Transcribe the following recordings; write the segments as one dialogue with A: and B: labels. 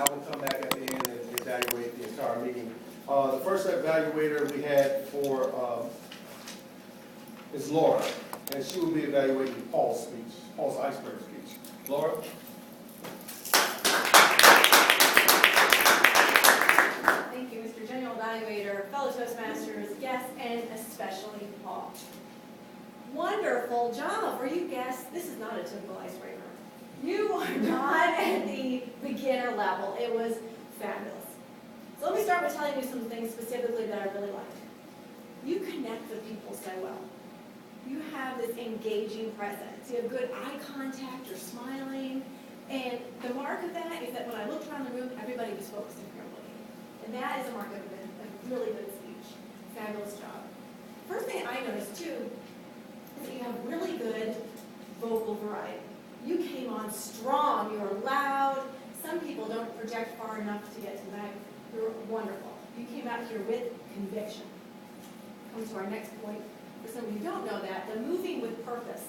A: I will come back at the end and evaluate the entire meeting. The first evaluator we had for is Laura, and she will be evaluating Paul's speech, Paul's icebreaker speech. Laura?
B: Thank you, Mr. General Evaluator, fellow Toastmasters, guests, and especially Paul. Wonderful job for you guests. This is not a typical icebreaker. You are not at the beginner level. It was fabulous. So let me start by telling you some things specifically that I really liked. You connect with people so well. You have this engaging presence. You have good eye contact, you're smiling, and the mark of that is that when I looked around the room, everybody was focused on your looking. And that is a mark of a really good speech. Fabulous job. First thing I noticed too is that you have really good vocal variety. You came on strong, you were loud. Some people don't project far enough to get to that. You're wonderful. You came out here with conviction. Come to our next point. For some of you who don't know that, the moving with purpose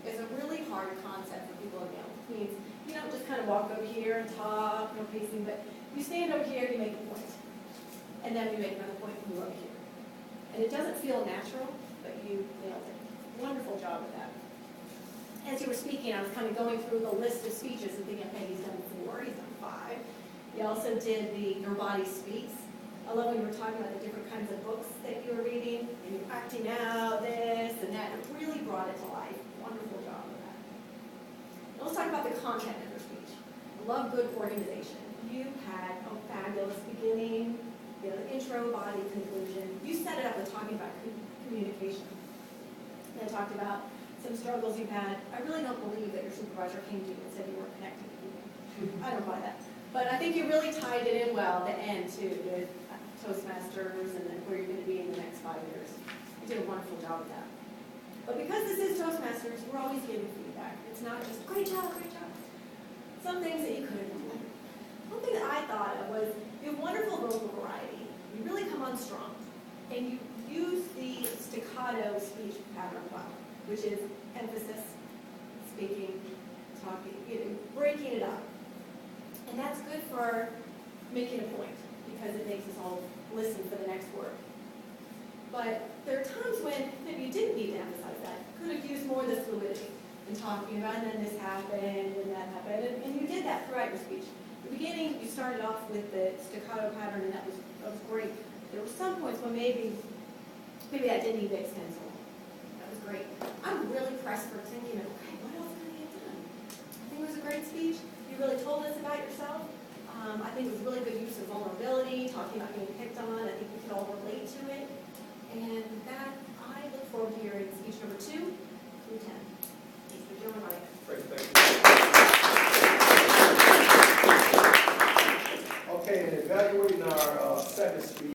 B: is a really hard concept for people to know. It means you don't just kind of walk over here and talk, no pacing, but you stand over here, you make a point. And then you make another point and you over here. And it doesn't feel natural, but you nailed it. Wonderful job with that. As you were speaking, I was kind of going through the list of speeches and thinking, okay, he's done 4, he's done 5. You also did the Your Body Speaks. I love when you were talking about the different kinds of books that you were reading, and you're acting out this and that. It really brought it to life. Wonderful job with that. Now let's talk about the content of your speech. I love good organization. You had a fabulous beginning, the intro, body, conclusion. You set it up with talking about communication. And I talked about some struggles you've had. I really don't believe that your supervisor came to you and said you weren't connecting with people. I don't buy that. But I think you really tied it in well at the end too, with Toastmasters and then where you're going to be in the next 5 years. You did a wonderful job with that. But because this is Toastmasters, we're always giving feedback. It's not just, great job, great job. Some things that you could have done better. One thing that I thought of was your wonderful vocal variety. You really come on strong. And you use the staccato speech pattern well, which is emphasis, speaking, talking, breaking it up. And that's good for making a point, because it makes us all listen for the next word. But there are times when maybe you didn't need to emphasize that. Could have used more of the fluidity in talking about, and then this happened, and that happened, and you did that throughout your speech. At the beginning, you started off with the staccato pattern, and that was great. There were some points when maybe that didn't need to extend so long. That was great. I'm really pressed for thinking of, okay, what else can I get done? I think it was a great speech. You really told us about yourself. I think it was really good use of vulnerability, talking about being picked on. I think we could all relate to it. And that, I look forward to hearing speech number 2 through 10. Mr. Joe and I.
A: Great, thank you.